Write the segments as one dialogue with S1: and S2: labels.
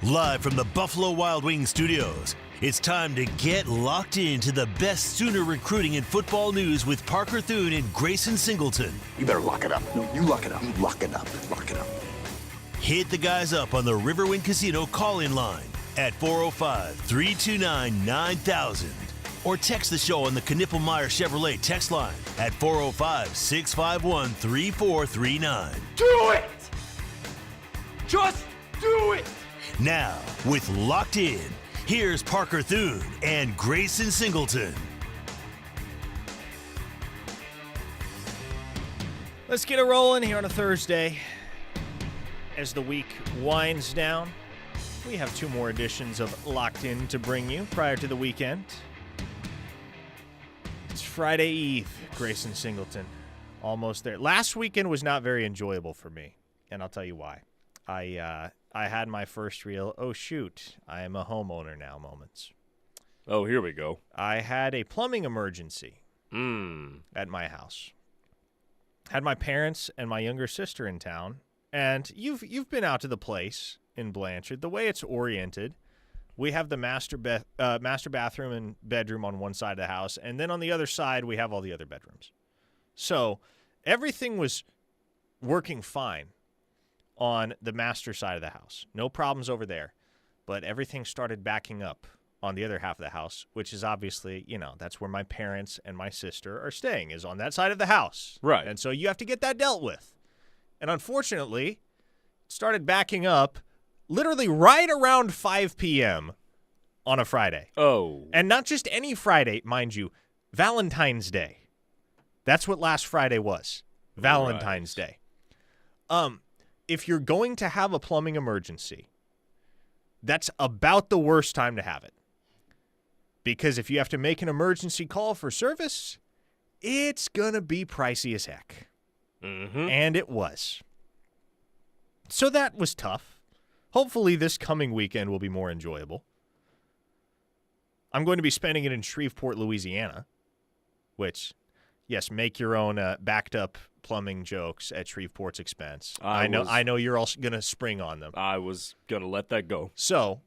S1: Live from the Buffalo Wild Wings studios, it's time to get locked into the best Sooner recruiting and football news with Parker Thune and Grayson Singleton.
S2: You better lock it up. No, you lock it up. You lock it up. Lock it up.
S1: Hit the guys up on the Riverwind Casino call-in line at 405-329-9000 or text the show on the Knippelmeyer Chevrolet text line at 405-651-3439.
S3: Do it! Just do it!
S1: Now, with Locked In, here's Parker Thune and Grayson Singleton.
S4: Let's get it rolling here on a Thursday. As the week winds down, we have two more editions of Locked In to bring you prior to the weekend. It's Friday Eve, Grayson Singleton. Almost there. Last weekend was not very enjoyable for me, and I'll tell you why. I had my first real, oh shoot, I am a homeowner now moments.
S3: Oh, here we go.
S4: I had a plumbing emergency at my house. Had my parents and my younger sister in town, and you've been out to the place in Blanchard. The way it's oriented, we have the master bathroom and bedroom on one side of the house, and then on the other side we have all the other bedrooms. So everything was working fine on the master side of the house. No problems over there. But everything started backing up on the other half of the house, which is obviously, that's where my parents and my sister are staying, is on that side of the house.
S3: Right.
S4: And so you have to get that dealt with. And unfortunately, it started backing up literally right around 5 p.m. on a Friday.
S3: Oh.
S4: And not just any Friday, mind you, Valentine's Day. That's what last Friday was. Valentine's Day. If you're going to have a plumbing emergency, that's about the worst time to have it. Because if you have to make an emergency call for service, it's going to be pricey as heck.
S3: Mm-hmm.
S4: And it was. So that was tough. Hopefully this coming weekend will be more enjoyable. I'm going to be spending it in Shreveport, Louisiana, which, yes, make your own backed up plumbing jokes at Shreveport's expense. I know you're all going to spring on them.
S3: I was going to let that go.
S4: So,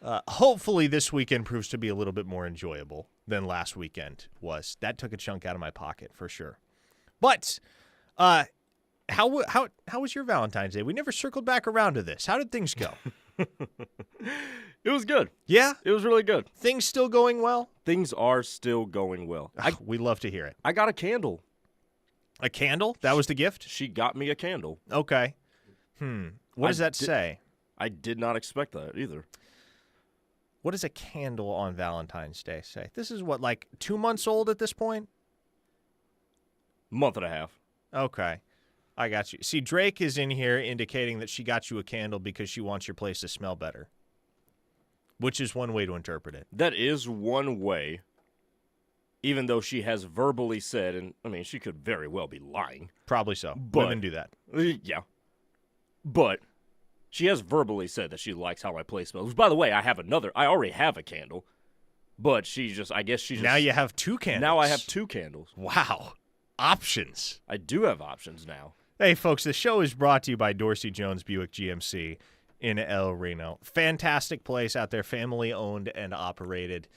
S4: hopefully this weekend proves to be a little bit more enjoyable than last weekend was. That took a chunk out of my pocket for sure. But how was your Valentine's Day? We never circled back around to this. How did things go?
S3: It was good.
S4: Yeah?
S3: It was really good.
S4: Things still going well?
S3: Things are still going well.
S4: We love to hear it.
S3: I got a candle.
S4: A candle? That was the gift?
S3: She got me a candle.
S4: Okay. What does that say?
S3: I did not expect that either.
S4: What does a candle on Valentine's Day say? This is what, like 2 months old at this point?
S3: Month and a half.
S4: Okay. I got you. See, Drake is in here indicating that she got you a candle because she wants your place to smell better, which is one way to interpret it.
S3: That is one way, even though she has verbally said, and I mean, she could very well be lying.
S4: Probably so.
S3: But,
S4: Women do that.
S3: Yeah. But she has verbally said that she likes how my place smells. By the way, I already have a candle, but now
S4: you have two candles.
S3: Now I have two candles.
S4: Wow. Options.
S3: I do have options now.
S4: Hey, folks, the show is brought to you by Dorsey Jones Buick GMC in El Reno. Fantastic place out there, family-owned and operated.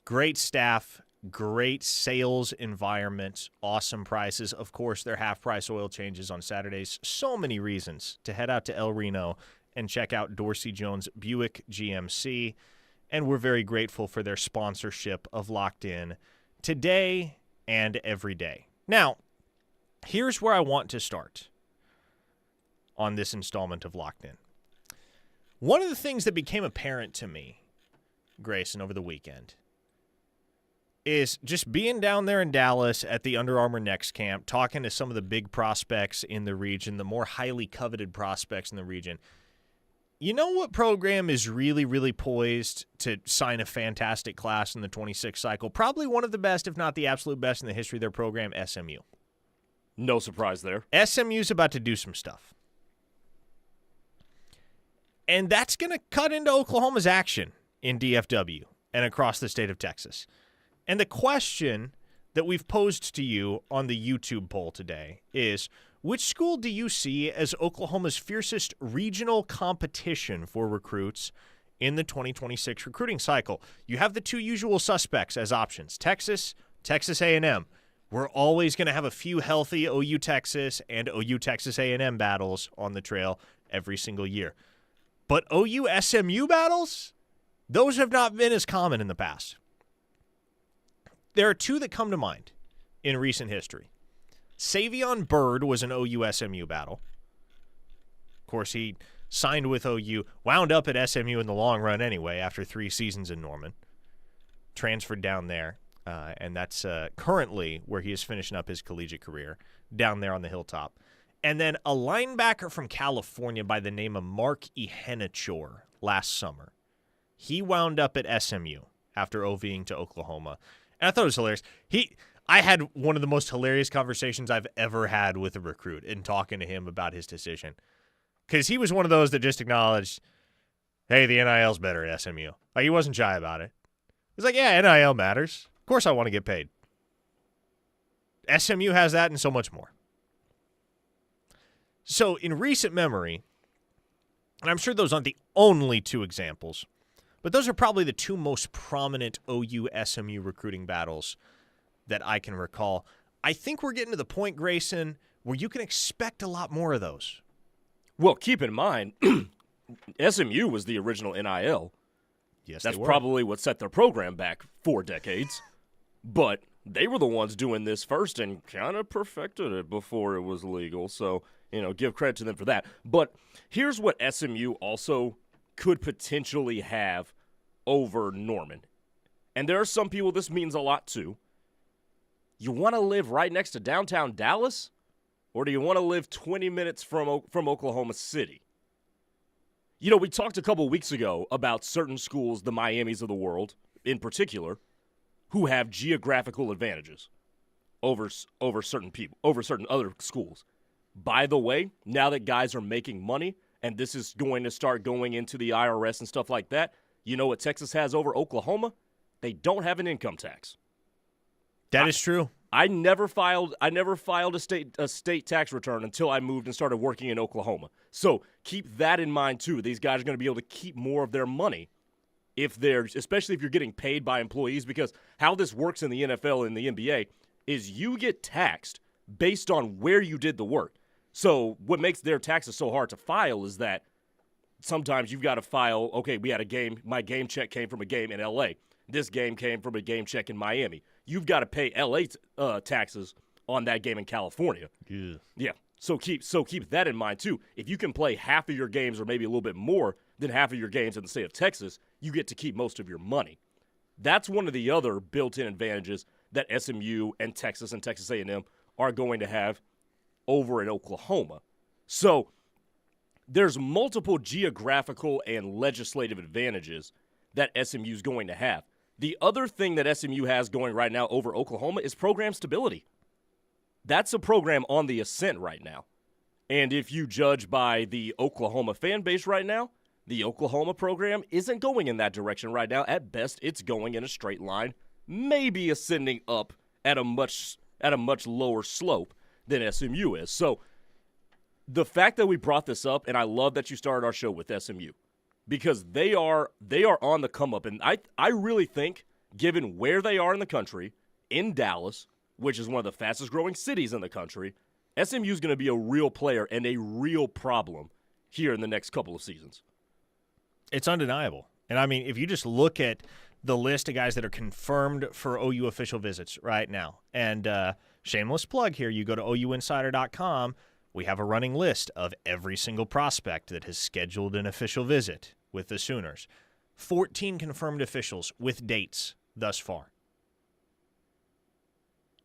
S4: Great staff, great sales environment, awesome prices. Of course, their half-price oil changes on Saturdays. So many reasons to head out to El Reno and check out Dorsey Jones Buick GMC. And we're very grateful for their sponsorship of Locked In today and every day. Now, here's where I want to start on this installment of Locked In. One of the things that became apparent to me, Grayson, over the weekend is just being down there in Dallas at the Under Armour Next Camp, talking to some of the big prospects in the region, the more highly coveted prospects in the region. You know what program is really, really poised to sign a fantastic class in the 26 cycle? Probably one of the best, if not the absolute best in the history of their program, SMU.
S3: No surprise there.
S4: SMU's about to do some stuff. And that's going to cut into Oklahoma's action in DFW and across the state of Texas. And the question that we've posed to you on the YouTube poll today is, which school do you see as Oklahoma's fiercest regional competition for recruits in the 2026 recruiting cycle? You have the two usual suspects as options, Texas, Texas A&M. We're always going to have a few healthy OU Texas and OU Texas A&M battles on the trail every single year. But OU SMU battles, those have not been as common in the past. There are two that come to mind in recent history. Savion Byrd was an OU SMU battle. Of course, he signed with OU, wound up at SMU in the long run anyway after 3 seasons in Norman. Transferred down there, and that's currently where he is finishing up his collegiate career, down there on the hilltop. And then a linebacker from California by the name of Mark Ihenachor last summer. He wound up at SMU after OVing to Oklahoma. And I thought it was hilarious. I had one of the most hilarious conversations I've ever had with a recruit in talking to him about his decision. Because he was one of those that just acknowledged, hey, the NIL's better at SMU. Like, he wasn't shy about it. He was like, yeah, NIL matters. Of course I want to get paid. SMU has that and so much more. So in recent memory, and I'm sure those aren't the only two examples, but those are probably the two most prominent OU-SMU recruiting battles that I can recall. I think we're getting to the point, Grayson, where you can expect a lot more of those.
S3: Well, keep in mind, SMU was the original NIL.
S4: Yes,
S3: That's
S4: they were.
S3: probably what set their program back 4 decades. But they were the ones doing this first and kind of perfected it before it was legal. So, give credit to them for that. But here's what SMU also could potentially have over Norman. And there are some people this means a lot to. You want to live right next to downtown Dallas? Or do you want to live 20 minutes from Oklahoma City? We talked a couple weeks ago about certain schools, the Miamis of the world in particular, who have geographical advantages over certain people, over certain other schools. By the way, now that guys are making money, and this is going to start going into the IRS and stuff like that, you know what Texas has over Oklahoma? They don't have an income tax.
S4: That is true.
S3: I never filed a state tax return until I moved and started working in Oklahoma. So keep that in mind too. These guys are going to be able to keep more of their money especially if you're getting paid by employees, because how this works in the NFL and the NBA is you get taxed based on where you did the work. So what makes their taxes so hard to file is that sometimes you've got to file, okay, we had a game, my game check came from a game in LA. This game came from a game check in Miami. You've got to pay LA taxes on that game in California. Yeah. So keep that in mind too. If you can play half of your games or maybe a little bit more than half of your games in the state of Texas, you get to keep most of your money. That's one of the other built-in advantages that SMU and Texas A&M are going to have over in Oklahoma. So there's multiple geographical and legislative advantages that SMU is going to have. The other thing that SMU has going right now over Oklahoma is program stability. That's a program on the ascent right now. And if you judge by the Oklahoma fan base right now, the Oklahoma program isn't going in that direction right now. At best, it's going in a straight line, maybe ascending up at a much lower slope than SMU is. So the fact that we brought this up, and I love that you started our show with SMU, because they are on the come up. And I really think, given where they are in the country, in Dallas, which is one of the fastest growing cities in the country, SMU is going to be a real player and a real problem here in the next couple of seasons.
S4: It's undeniable. And I mean, if you just look at the list of guys that are confirmed for OU official visits right now, and shameless plug here, you go to OUinsider.com, we have a running list of every single prospect that has scheduled an official visit with the Sooners. 14 confirmed officials with dates thus far.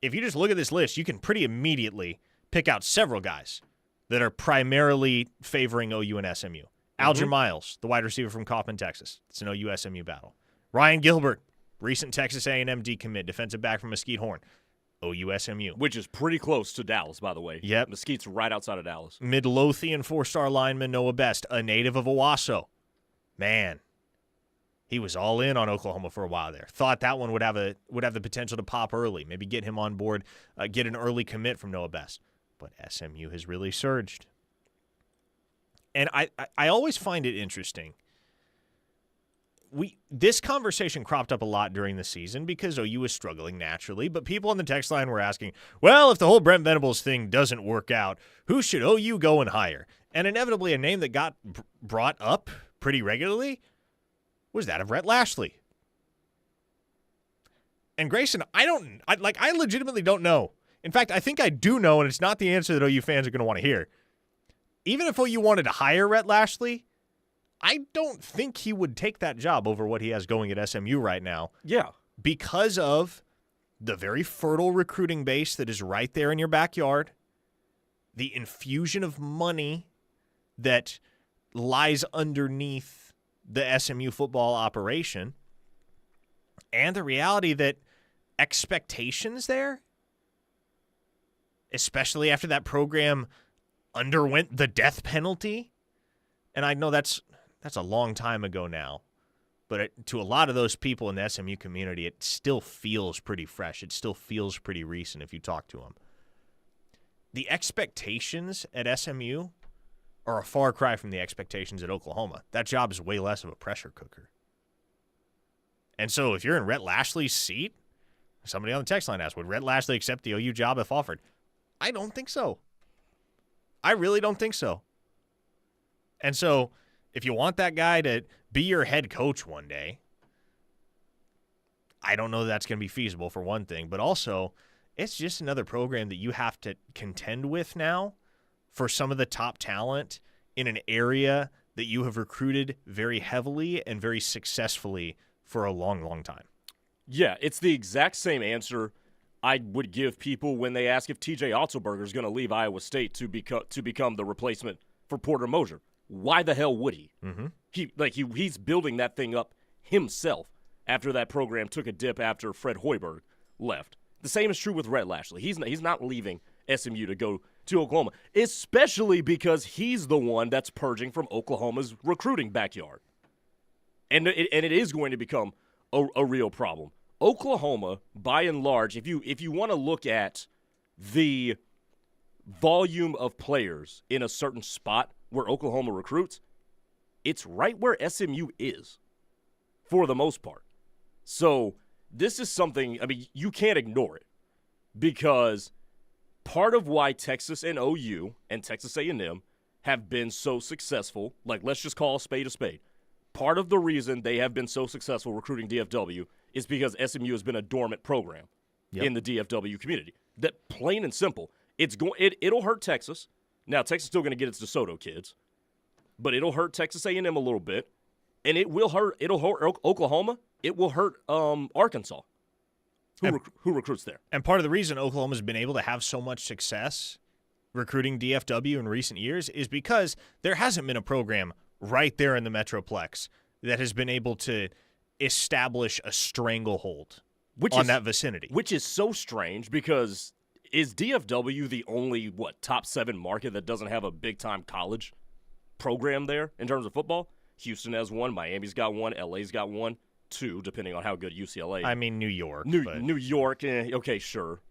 S4: If you just look at this list, you can pretty immediately pick out several guys that are primarily favoring OU and SMU. Alger Miles, the wide receiver from Kaufman, Texas. It's an OU-SMU battle. Ryan Gilbert, recent Texas A&M decommit, defensive back from Mesquite Horn. OU-SMU.
S3: Which is pretty close to Dallas, by the way.
S4: Yep.
S3: Mesquite's right outside of Dallas.
S4: Midlothian 4-star lineman Noah Best, a native of Owasso. Man, he was all in on Oklahoma for a while there. Thought that one would have the potential to pop early, maybe get him on board, get an early commit from Noah Best. But SMU has really surged. And I always find it interesting. This conversation cropped up a lot during the season because OU was struggling naturally, but people on the text line were asking, well, if the whole Brent Venables thing doesn't work out, who should OU go and hire? And inevitably a name that got brought up pretty regularly was that of Rhett Lashley. And Grayson, I legitimately don't know. In fact, I think I do know, and it's not the answer that OU fans are going to want to hear. Even if OU wanted to hire Rhett Lashley, I don't think he would take that job over what he has going at SMU right now.
S3: Yeah.
S4: Because of the very fertile recruiting base that is right there in your backyard, the infusion of money that lies underneath the SMU football operation, and the reality that expectations there, especially after that program underwent the death penalty, and I know that's a long time ago now, but to a lot of those people in the SMU community, it still feels pretty fresh. It still feels pretty recent if you talk to them. The expectations at SMU are a far cry from the expectations at Oklahoma. That job is way less of a pressure cooker. And so if you're in Rhett Lashley's seat, somebody on the text line asked, would Rhett Lashley accept the OU job if offered? I don't think so. I really don't think so. And so if you want that guy to be your head coach one day, I don't know that's going to be feasible for one thing, but also it's just another program that you have to contend with now for some of the top talent in an area that you have recruited very heavily and very successfully for a long, long time.
S3: Yeah, it's the exact same answer I would give people when they ask if TJ Otzelberger is going to leave Iowa State to become the replacement for Porter Moser. Why the hell would he?
S4: Mm-hmm.
S3: He's building that thing up himself after that program took a dip after Fred Hoiberg left. The same is true with Rhett Lashley. He's not leaving SMU to go to Oklahoma, especially because he's the one that's purging from Oklahoma's recruiting backyard. And it is going to become a real problem. Oklahoma, by and large, if you want to look at the volume of players in a certain spot where Oklahoma recruits, it's right where SMU is for the most part. So this is something, I mean, you can't ignore it because part of why Texas and OU and Texas A&M have been so successful, like let's just call a spade a spade, part of the reason they have been so successful recruiting DFW is because SMU has been a dormant program in the DFW community. That plain and simple. It'll hurt Texas. Now, Texas is still going to get its DeSoto kids, but it'll hurt Texas A&M a little bit, and it'll hurt Oklahoma. It will hurt Arkansas, who recruits there.
S4: And part of the reason Oklahoma's been able to have so much success recruiting DFW in recent years is because there hasn't been a program right there in the Metroplex that has been able to establish a stranglehold on that vicinity.
S3: Which is so strange because is DFW the only, top 7 market that doesn't have a big-time college program there in terms of football? Houston has one, Miami's got one, LA's got one, 2, depending on how good UCLA is.
S4: I mean, New York.
S3: New York, okay, sure.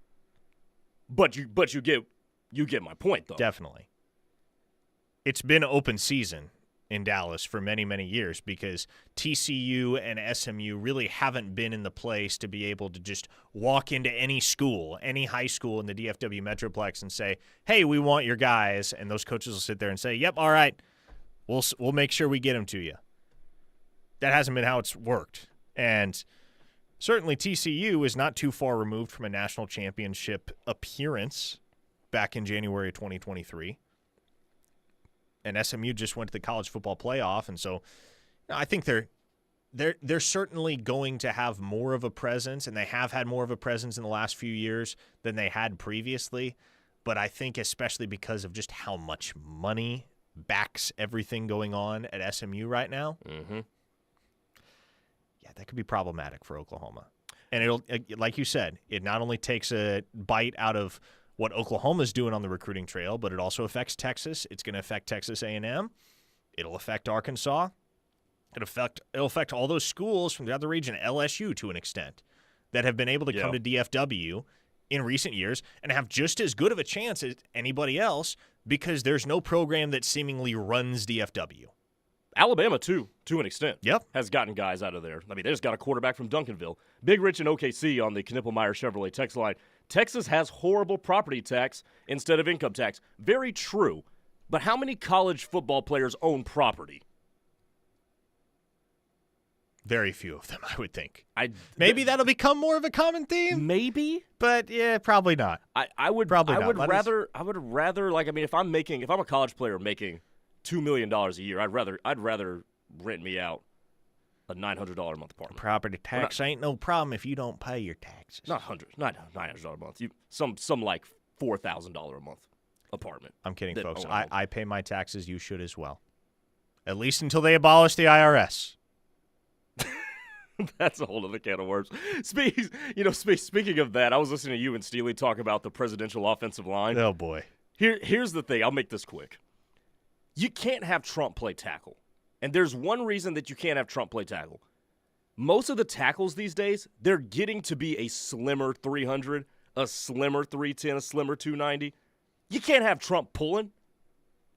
S3: But you get my point, though.
S4: Definitely. It's been open season in Dallas for many, many years because TCU and SMU really haven't been in the place to be able to just walk into any school, any high school in the DFW Metroplex and say, hey, we want your guys. And those coaches will sit there and say, yep, all right, we'll make sure we get them to you. That hasn't been how it's worked. And certainly TCU is not too far removed from a national championship appearance back in January of 2023. And SMU just went to the college football playoff, and so I think they're certainly going to have more of a presence, and they have had more of a presence in the last few years than they had previously. But I think especially because of just how much money backs everything going on at SMU right now, that could be problematic for Oklahoma. And it'll, like you said, it not only takes a bite out of what Oklahoma's doing on the recruiting trail, but it also affects Texas. It's going to affect Texas A&M. It'll affect Arkansas. It'll affect all those schools from the other region, LSU to an extent, that have been able to come to DFW in recent years and have just as good of a chance as anybody else because there's no program that seemingly runs DFW.
S3: Alabama, too, to an extent,
S4: Yep.
S3: has gotten guys out of there. I mean, they just got a quarterback from Duncanville. Big Rich and OKC on the Knippelmeyer Chevrolet text line. Texas has horrible property tax instead of income tax. Very true. But how many college football players own property?
S4: Very few of them, I would think. Maybe that'll become more of a common theme.
S3: Maybe,
S4: but yeah, probably not.
S3: I would
S4: probably
S3: I
S4: not.
S3: would rather like, I mean, if I'm a college player making $2 million a year, I'd rather rent me out a $900 a month apartment.
S4: Property tax ain't no problem if you don't pay your taxes.
S3: Not $900 a month. Some like $4,000 a month apartment.
S4: I'm kidding, folks. I pay my taxes. You should as well. At least until they abolish the IRS.
S3: That's a whole other can of worms. Speaking of that, I was listening to you and Steely talk about the presidential offensive line.
S4: Oh, boy.
S3: Here's the thing. I'll make this quick. You can't have Trump play tackle. And there's one reason that you can't have Trump play tackle. Most of the tackles these days, they're getting to be a slimmer 300, a slimmer 310, a slimmer 290. You can't have Trump pulling.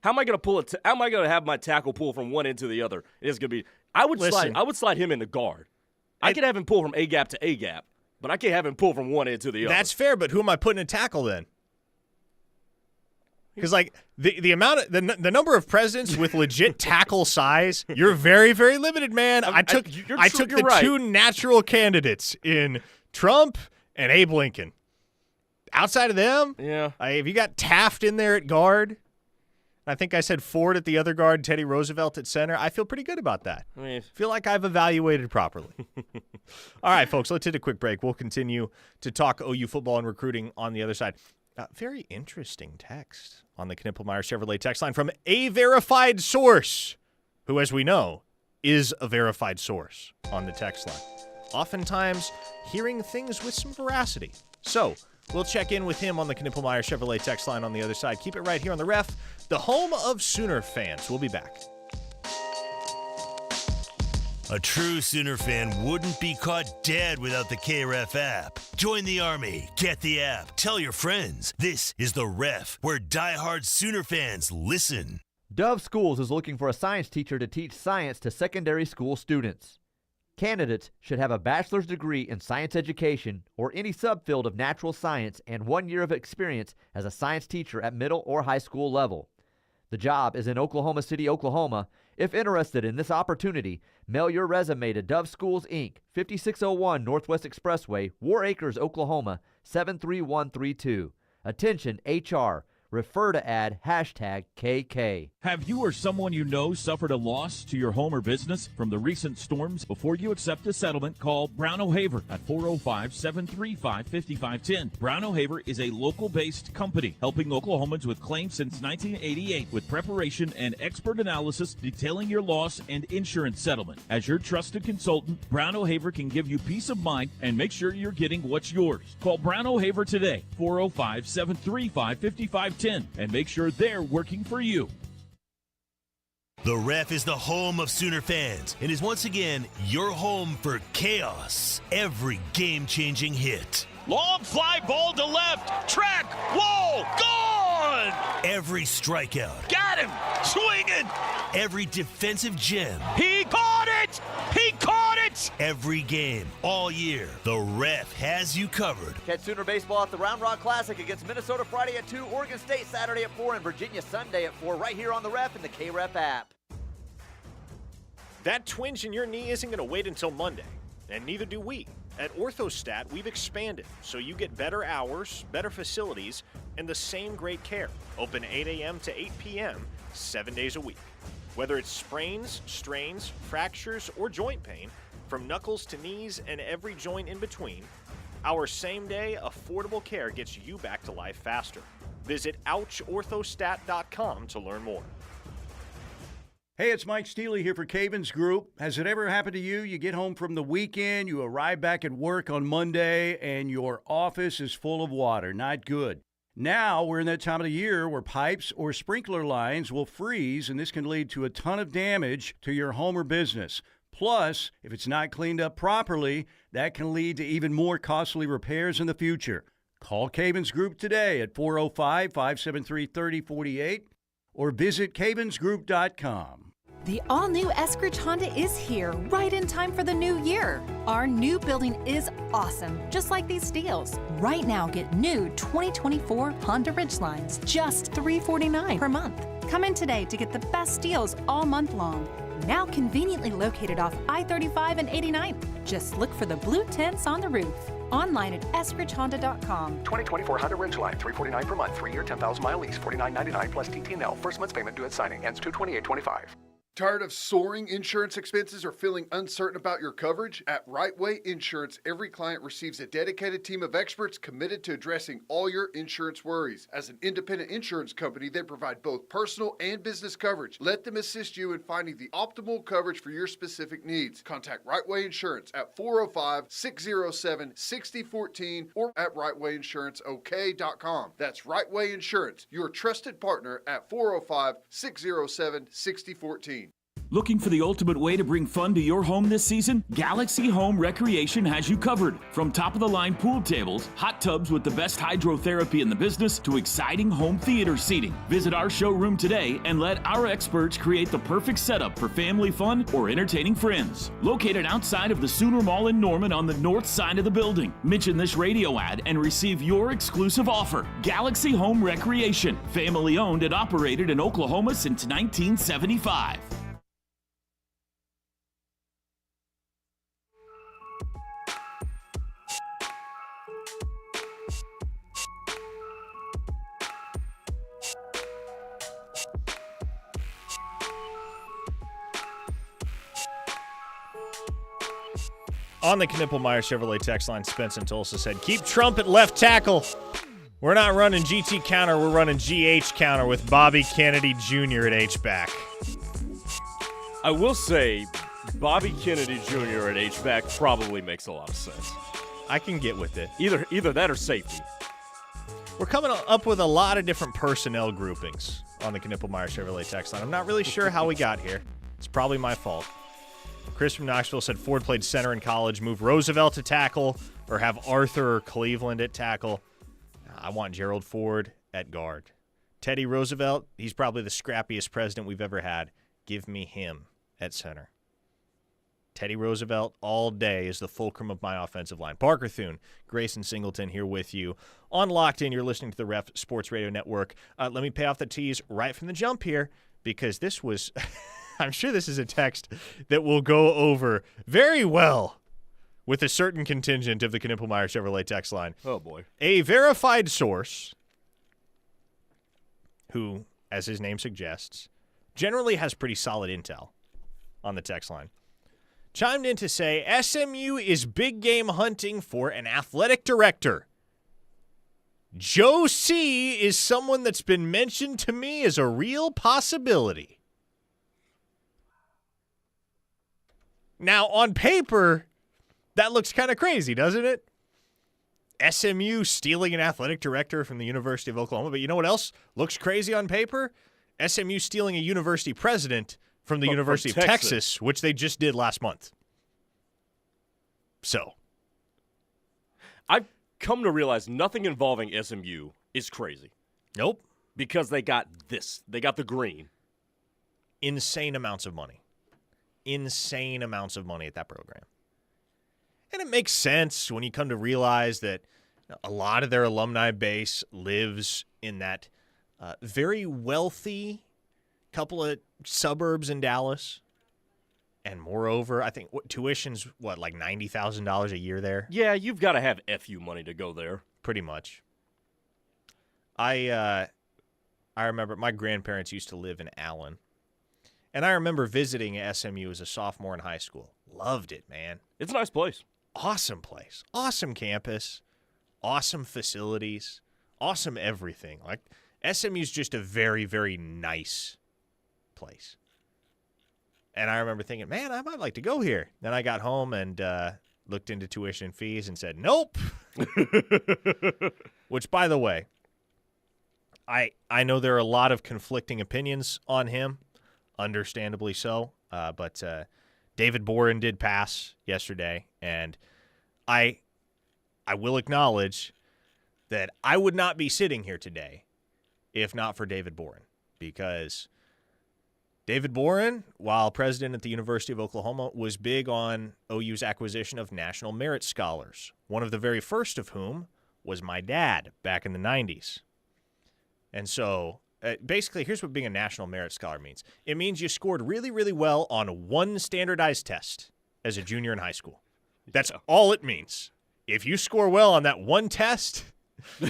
S3: How am I going to how am I going to have my tackle pull from one end to the other? It's going to be I would slide him in the guard. I could have him pull from A gap to A gap, but I can't have him pull from one end to the other.
S4: That's fair, but who am I putting in tackle then? Because like the amount of the number of presidents with legit tackle size, you're very, very limited, man. I took the two natural candidates in Trump and Abe Lincoln. Outside of them,
S3: yeah.
S4: If you got Taft in there at guard, I think I said Ford at the other guard, Teddy Roosevelt at center. I feel pretty good about that. I feel like I've evaluated properly. All right, folks, let's hit a quick break. We'll continue to talk OU football and recruiting on the other side. Very interesting text on the Knippelmeyer Chevrolet text line from a verified source, who, as we know, is a verified source on the text line. Oftentimes, hearing things with some veracity. So, we'll check in with him on the Knippelmeyer Chevrolet text line on the other side. Keep it right here on the Ref, the home of Sooner fans. We'll be back.
S1: A true Sooner fan wouldn't be caught dead without the KREF app. Join the Army. Get the app. Tell your friends. This is the Ref, where diehard Sooner fans listen.
S5: Dove Schools is looking for a science teacher to teach science to secondary school students. Candidates should have a bachelor's degree in science education or any subfield of natural science and 1 year of experience as a science teacher at middle or high school level. The job is in Oklahoma City, Oklahoma. If interested in this opportunity, mail your resume to Dove Schools, Inc., 5601 Northwest Expressway, War Acres, Oklahoma, 73132. Attention, HR. Refer to ad #KK.
S6: Have you or someone you know suffered a loss to your home or business from the recent storms? Before you accept a settlement, call Brown O'Haver at 405-735-5510. Brown O'Haver is a local-based company helping Oklahomans with claims since 1988 with preparation and expert analysis detailing your loss and insurance settlement. As your trusted consultant, Brown O'Haver can give you peace of mind and make sure you're getting what's yours. Call Brown O'Haver today, 405-735-5510. And make sure they're working for you.
S1: The Ref is the home of Sooner fans and is once again your home for chaos. Every game-changing hit.
S7: Long fly ball to left. Track. Whoa. Gone.
S1: Every strikeout.
S7: Got him. Swinging.
S1: Every defensive gem.
S7: He caught it. He caught it.
S1: Every game, all year, the Ref has you covered.
S5: Catch Sooner baseball at the Round Rock Classic against Minnesota Friday at 2, Oregon State Saturday at 4, and Virginia Sunday at 4 right here on the Ref and the KREF app.
S4: That twinge in your knee isn't going to wait until Monday, and neither do we. At Orthostat, we've expanded, so you get better hours, better facilities, and the same great care. Open 8 a.m. to 8 p.m., 7 days a week. Whether it's sprains, strains, fractures, or joint pain, from knuckles to knees and every joint in between, our same-day, affordable care gets you back to life faster. Visit OuchOrthostat.com to learn more.
S8: Hey, it's Mike Steely here for Cavens Group. Has it ever happened to you? You get home from the weekend, you arrive back at work on Monday, and your office is full of water. Not good. Now we're in that time of the year where pipes or sprinkler lines will freeze, and this can lead to a ton of damage to your home or business. Plus, if it's not cleaned up properly, that can lead to even more costly repairs in the future. Call Cabins Group today at 405-573-3048 or visit cabensgroup.com.
S9: The all-new Eskridge Honda is here, right in time for the new year. Our new building is awesome, just like these deals. Right now, get new 2024 Honda Ridgelines, just $349 per month. Come in today to get the best deals all month long. Now conveniently located off I-35 and 89. Just look for the blue tents on the roof. Online at eskridgehonda.com.
S2: 2024 Honda Ridgeline, $349 per month, 3-year, 10,000-mile lease, $49.99 plus TTNL. First month's payment due at signing. Ends 2/28/25.
S10: Tired of soaring insurance expenses or feeling uncertain about your coverage? At Right Way Insurance, every client receives a dedicated team of experts committed to addressing all your insurance worries. As an independent insurance company, they provide both personal and business coverage. Let them assist you in finding the optimal coverage for your specific needs. Contact Right Way Insurance at 405-607-6014 or at rightwayinsuranceok.com. That's Right Way Insurance, your trusted partner at 405-607-6014.
S6: Looking for the ultimate way to bring fun to your home this season? Galaxy Home Recreation has you covered. From top-of-the-line pool tables, hot tubs with the best hydrotherapy in the business, to exciting home theater seating. Visit our showroom today and let our experts create the perfect setup for family fun or entertaining friends. Located outside of the Sooner Mall in Norman on the north side of the building. Mention this radio ad and receive your exclusive offer. Galaxy Home Recreation, family owned and operated in Oklahoma since 1975.
S4: On the Knippelmeyer Chevrolet text line, Spence in Tulsa said, keep Trump at left tackle. We're not running GT counter, we're running GH counter with Bobby Kennedy Jr. at H-back.
S3: I will say, Bobby Kennedy Jr. at H-back probably makes a lot of sense.
S4: I can get with it.
S3: Either that or safety.
S4: We're coming up with a lot of different personnel groupings on the Knippelmeyer Chevrolet text line. I'm not really sure how we got here. It's probably my fault. Chris from Knoxville said Ford played center in college. Move Roosevelt to tackle or have Arthur or Cleveland at tackle. I want Gerald Ford at guard. Teddy Roosevelt, he's probably the scrappiest president we've ever had. Give me him at center. Teddy Roosevelt all day is the fulcrum of my offensive line. Parker Thune, Grayson Singleton here with you. On Locked In, you're listening to the Ref Sports Radio Network. Let me pay off the tease right from the jump here because this was... I'm sure this is a text that will go over very well with a certain contingent of the Knippelmeyer Chevrolet text line.
S3: Oh, boy.
S4: A verified source who, as his name suggests, generally has pretty solid intel on the text line, chimed in to say SMU is big game hunting for an athletic director. Joe C. is someone that's been mentioned to me as a real possibility. Now, on paper, that looks kind of crazy, doesn't it? SMU stealing an athletic director from the University of Oklahoma. But you know what else looks crazy on paper? SMU stealing a university president from the University of Texas, which they just did last month. So.
S3: I've come to realize nothing involving SMU is crazy.
S4: Nope.
S3: Because they got this. They got the green.
S4: Insane amounts of money. Insane amounts of money at that program. And it makes sense when you come to realize that a lot of their alumni base lives in that very wealthy couple of suburbs in Dallas. And moreover, I think tuition's, like $90,000 a year there?
S3: Yeah, you've got to have FU money to go there.
S4: Pretty much. I remember my grandparents used to live in Allen. And I remember visiting SMU as a sophomore in high school. Loved it, man.
S3: It's a nice place.
S4: Awesome place. Awesome campus. Awesome facilities. Awesome everything. Like, SMU's just a very, very nice place. And I remember thinking, man, I might like to go here. Then I got home and looked into tuition fees and said, nope. Which, by the way, I know there are a lot of conflicting opinions on him. Understandably so, but David Boren did pass yesterday, and I will acknowledge that I would not be sitting here today if not for David Boren, because David Boren, while president at the University of Oklahoma, was big on OU's acquisition of national merit scholars, one of the very first of whom was my dad back in the 90s. And so basically, here's what being a national merit scholar means. It means you scored really, really well on one standardized test as a junior in high school. That's all it means. If you score well on that one test,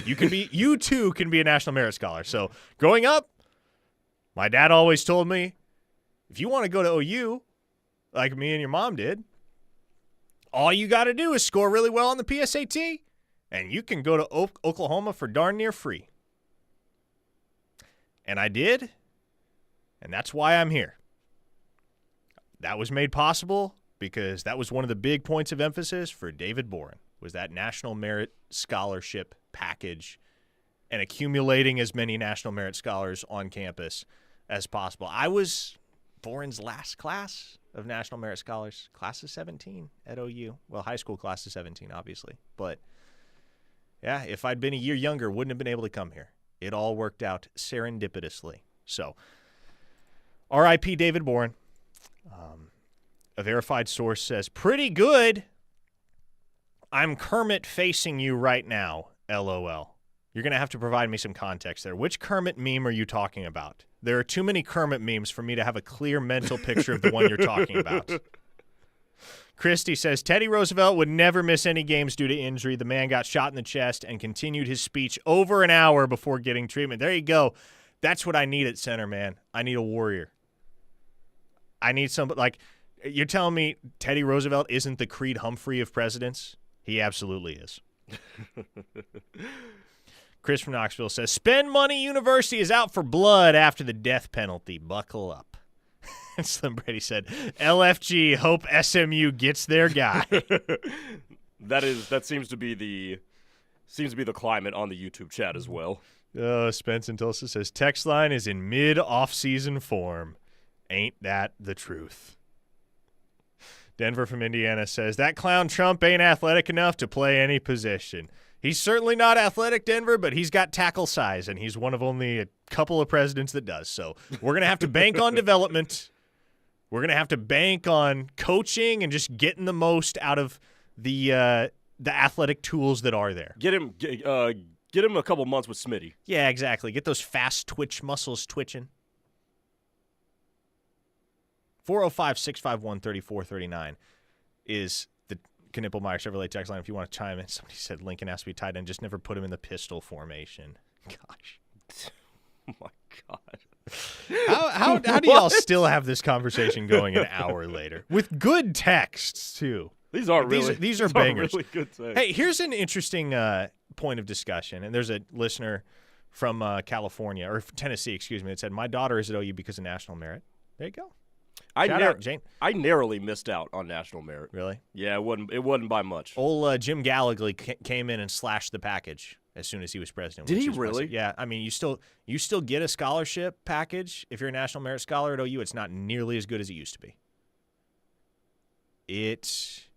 S4: you too can be a national merit scholar. So growing up, my dad always told me, if you want to go to OU, like me and your mom did, all you got to do is score really well on the PSAT, and you can go to Oklahoma for darn near free. And I did, and that's why I'm here. That was made possible because that was one of the big points of emphasis for David Boren, was that national merit scholarship package and accumulating as many national merit scholars on campus as possible. I was Boren's last class of national merit scholars, class of 17 at OU. Well, high school class of 17, obviously. But, yeah, if I'd been a year younger, wouldn't have been able to come here. It all worked out serendipitously. So, R.I.P. David Boren. A verified source says, pretty good. I'm Kermit facing you right now, LOL. You're going to have to provide me some context there. Which Kermit meme are you talking about? There are too many Kermit memes for me to have a clear mental picture of the one you're talking about. Christy says, Teddy Roosevelt would never miss any games due to injury. The man got shot in the chest and continued his speech over an hour before getting treatment. There you go. That's what I need at center, man. I need a warrior. I need somebody like, you're telling me Teddy Roosevelt isn't the Creed Humphrey of presidents? He absolutely is. Chris from Knoxville says, Spend Money University is out for blood after the death penalty. Buckle up. And Slim Brady said, LFG, hope SMU gets their guy.
S3: That seems to be the climate on the YouTube chat as well.
S4: Spence in Tulsa says, text line is in mid-off-season form. Ain't that the truth? Denver from Indiana says, that clown Trump ain't athletic enough to play any position. He's certainly not athletic, Denver, but he's got tackle size, and he's one of only a couple of presidents that does. So we're going to have to bank on development. We're going to have to bank on coaching and just getting the most out of the athletic tools that are there.
S3: Get him a couple months with Smitty.
S4: Yeah, exactly. Get those fast twitch muscles twitching. 405-651-3439 is the Knippelmeyer Chevrolet text line if you want to chime in. Somebody said Lincoln has to be tight end, just never put him in the pistol formation. Gosh.
S3: Oh, my God.
S4: How do y'all still have this conversation going an hour later? With good texts, too.
S3: These are bangers.
S4: Really
S3: good texts.
S4: Hey, here's an interesting point of discussion, and there's a listener from California, or Tennessee, excuse me, that said, my daughter is at OU because of national merit. There you go. Shout out, Jane.
S3: I narrowly missed out on national merit.
S4: Really?
S3: Yeah, it wasn't by much.
S4: Old Jim Gallagher came in and slashed the package as soon as he was president.
S3: Did he really?
S4: Yeah. I mean, you still get a scholarship package if you're a national merit scholar at OU. It's not nearly as good as it used to be. It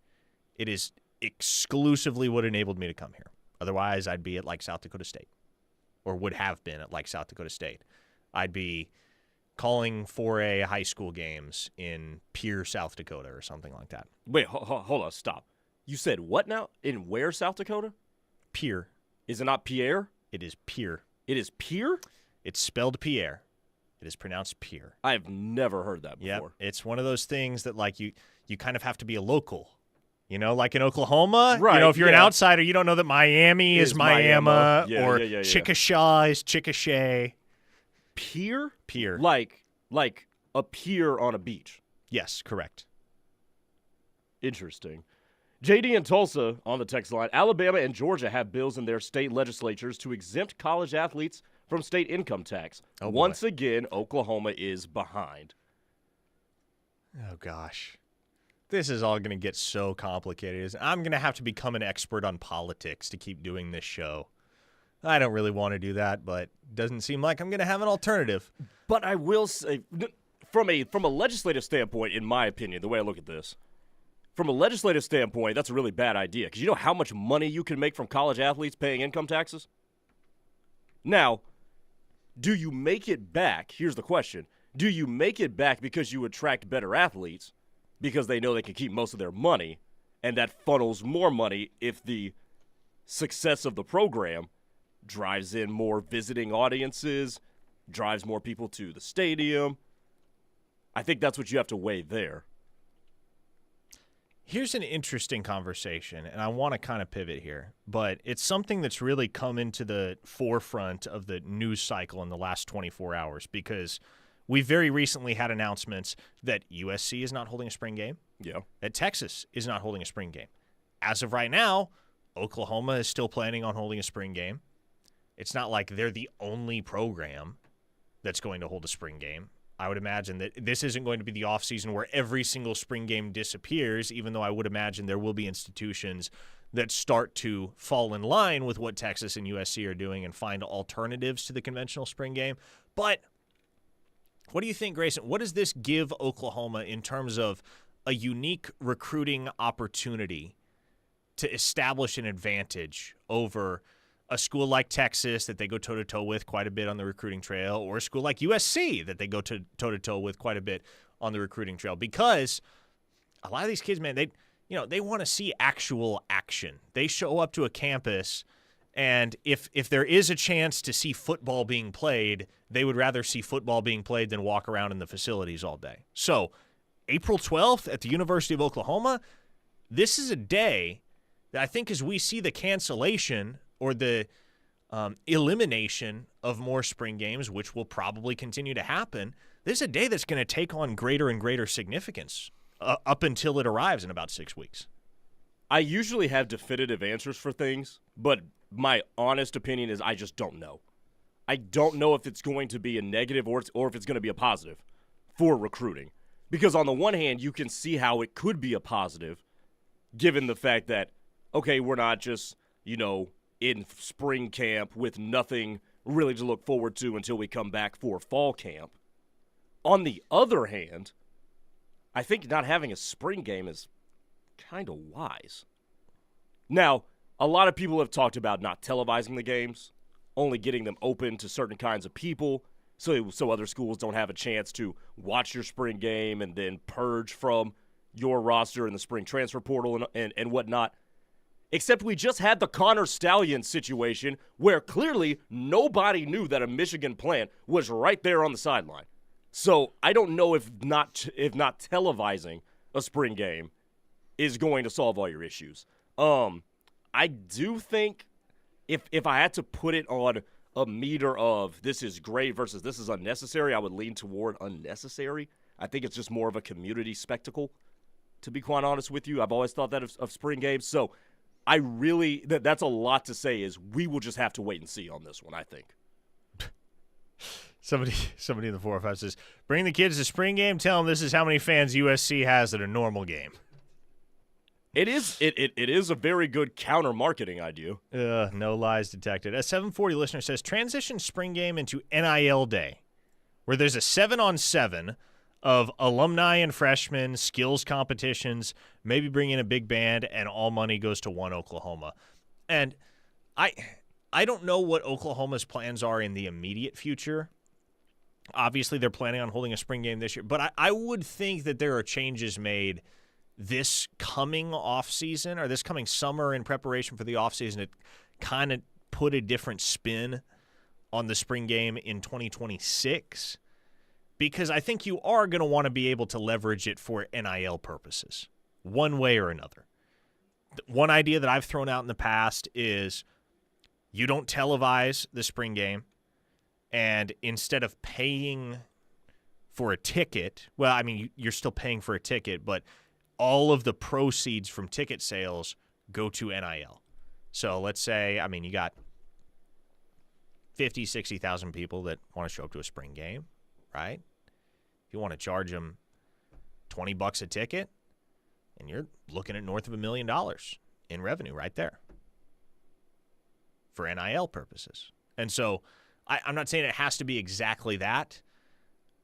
S4: is exclusively what enabled me to come here. Otherwise, I'd be at like South Dakota State, or would have been at like South Dakota State. I'd be calling 4A high school games in Pierre, South Dakota, or something like that.
S3: Wait, hold on, stop. You said what now? In where, South Dakota?
S4: Pierre.
S3: Is it not Pierre?
S4: It is Pierre.
S3: It is Pierre?
S4: It's spelled Pierre. It is pronounced Pierre.
S3: I have never heard that before.
S4: Yep. It's one of those things that like you kind of have to be a local. You know, like in Oklahoma,
S3: right,
S4: if you're an outsider, you don't know that Miami is Miami or Chickasha is Chickasha.
S3: Pier?
S4: Pier.
S3: Like a pier on a beach.
S4: Yes, correct.
S3: Interesting. JD in Tulsa on the text line. Alabama and Georgia have bills in their state legislatures to exempt college athletes from state income tax. Once again, Oklahoma is behind.
S4: Oh, gosh. This is all going to get so complicated. I'm going to have to become an expert on politics to keep doing this show. I don't really want to do that, but it doesn't seem like I'm going to have an alternative.
S3: But I will say, from a legislative standpoint, in my opinion, the way I look at this, from a legislative standpoint, that's a really bad idea. Because you know how much money you can make from college athletes paying income taxes? Now, do you make it back? Here's the question. Do you make it back because you attract better athletes because they know they can keep most of their money, and that funnels more money if the success of the program drives in more visiting audiences, drives more people to the stadium? I think that's what you have to weigh there.
S4: Here's an interesting conversation, and I want to kind of pivot here, but it's something that's really come into the forefront of the news cycle in the last 24 hours because we very recently had announcements that USC is not holding a spring game, that Texas is not holding a spring game. As of right now, Oklahoma is still planning on holding a spring game. It's not like they're the only program that's going to hold a spring game. I would imagine that this isn't going to be the offseason where every single spring game disappears, even though I would imagine there will be institutions that start to fall in line with what Texas and USC are doing and find alternatives to the conventional spring game. But what do you think, Grayson? What does this give Oklahoma in terms of a unique recruiting opportunity to establish an advantage over a school like Texas that they go toe-to-toe with quite a bit on the recruiting trail, or a school like USC that they go toe-to-toe with quite a bit on the recruiting trail? Because a lot of these kids, man, they want to see actual action. They show up to a campus, and if there is a chance to see football being played, they would rather see football being played than walk around in the facilities all day. So April 12th at the University of Oklahoma, this is a day that I think as we see the cancellation or the elimination of more spring games, which will probably continue to happen, this is a day that's going to take on greater and greater significance up until it arrives in about 6 weeks.
S3: I usually have definitive answers for things, but my honest opinion is I just don't know. I don't know if it's going to be a negative or if it's going to be a positive for recruiting. Because on the one hand, you can see how it could be a positive, given the fact that, okay, we're not just, in spring camp with nothing really to look forward to until we come back for fall camp. On the other hand, I think not having a spring game is kind of wise. Now, a lot of people have talked about not televising the games, only getting them open to certain kinds of people so other schools don't have a chance to watch your spring game and then purge from your roster in the spring transfer portal and whatnot. Except we just had the Connor Stallion situation where clearly nobody knew that a Michigan plant was right there on the sideline. So I don't know if not televising a spring game is going to solve all your issues. I do think if I had to put it on a meter of this is great versus this is unnecessary, I would lean toward unnecessary. I think it's just more of a community spectacle, to be quite honest with you. I've always thought that of spring games. So I really that's a lot to say is we will just have to wait and see on this one, I think.
S4: Somebody in the 405 says, bring the kids to spring game, tell them this is how many fans USC has at a normal game.
S3: It is a very good counter-marketing idea.
S4: No lies detected. A 740 listener says, transition spring game into NIL day, where there's a 7-on-7 of alumni and freshmen, skills competitions, maybe bring in a big band, and all money goes to one Oklahoma. And I don't know what Oklahoma's plans are in the immediate future. Obviously, they're planning on holding a spring game this year, but I would think that there are changes made this coming offseason or this coming summer in preparation for the offseason to kind of put a different spin on the spring game in 2026. Because I think you are going to want to be able to leverage it for NIL purposes, one way or another. One idea that I've thrown out in the past is you don't televise the spring game, and instead of paying for a ticket, well, I mean, you're still paying for a ticket, but all of the proceeds from ticket sales go to NIL. So let's say, I mean, you got 50, 60,000 people that want to show up to a spring game. Right? If you want to charge them $20 a ticket, and you're looking at north of $1 million in revenue right there for NIL purposes. And so I'm not saying it has to be exactly that,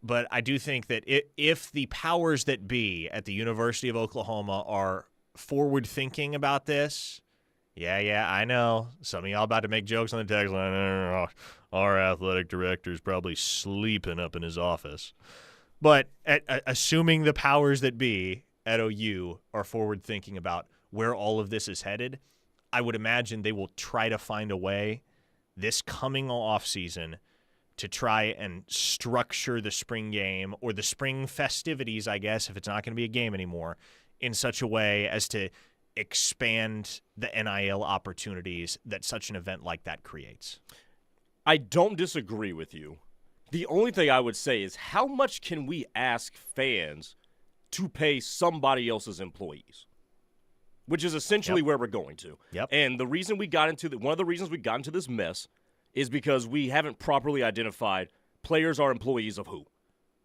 S4: but I do think that if the powers that be at the University of Oklahoma are forward-thinking about this, yeah, I know. Some of y'all about to make jokes on the text line. our athletic director is probably sleeping up in his office. But assuming the powers that be at OU are forward-thinking about where all of this is headed, I would imagine they will try to find a way this coming offseason to try and structure the spring game or the spring festivities, I guess, if it's not going to be a game anymore, in such a way as to expand the NIL opportunities that such an event like that creates.
S3: I don't disagree with you. The only thing I would say is how much can we ask fans to pay somebody else's employees? Which is essentially where we're going to.
S4: Yep.
S3: And the reason we got into one of the reasons we got into this mess is because we haven't properly identified players are employees of who.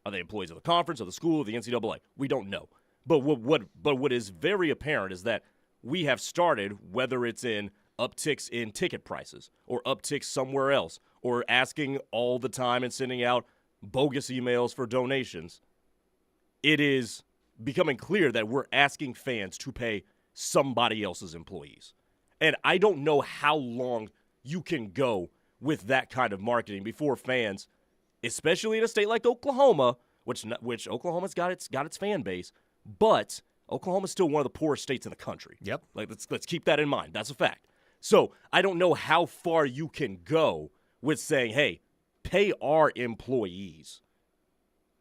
S3: Are they employees of the conference, of the school, of the NCAA? We don't know. But what is very apparent is that we have started, whether it's in upticks in ticket prices or upticks somewhere else or asking all the time and sending out bogus emails for donations, it is becoming clear that we're asking fans to pay somebody else's employees. And I don't know how long you can go with that kind of marketing before fans, especially in a state like Oklahoma, which Oklahoma's got its fan base, but Oklahoma's still one of the poorest states in the country.
S4: Yep.
S3: Like let's keep that in mind. That's a fact. So I don't know how far you can go with saying, hey, pay our employees.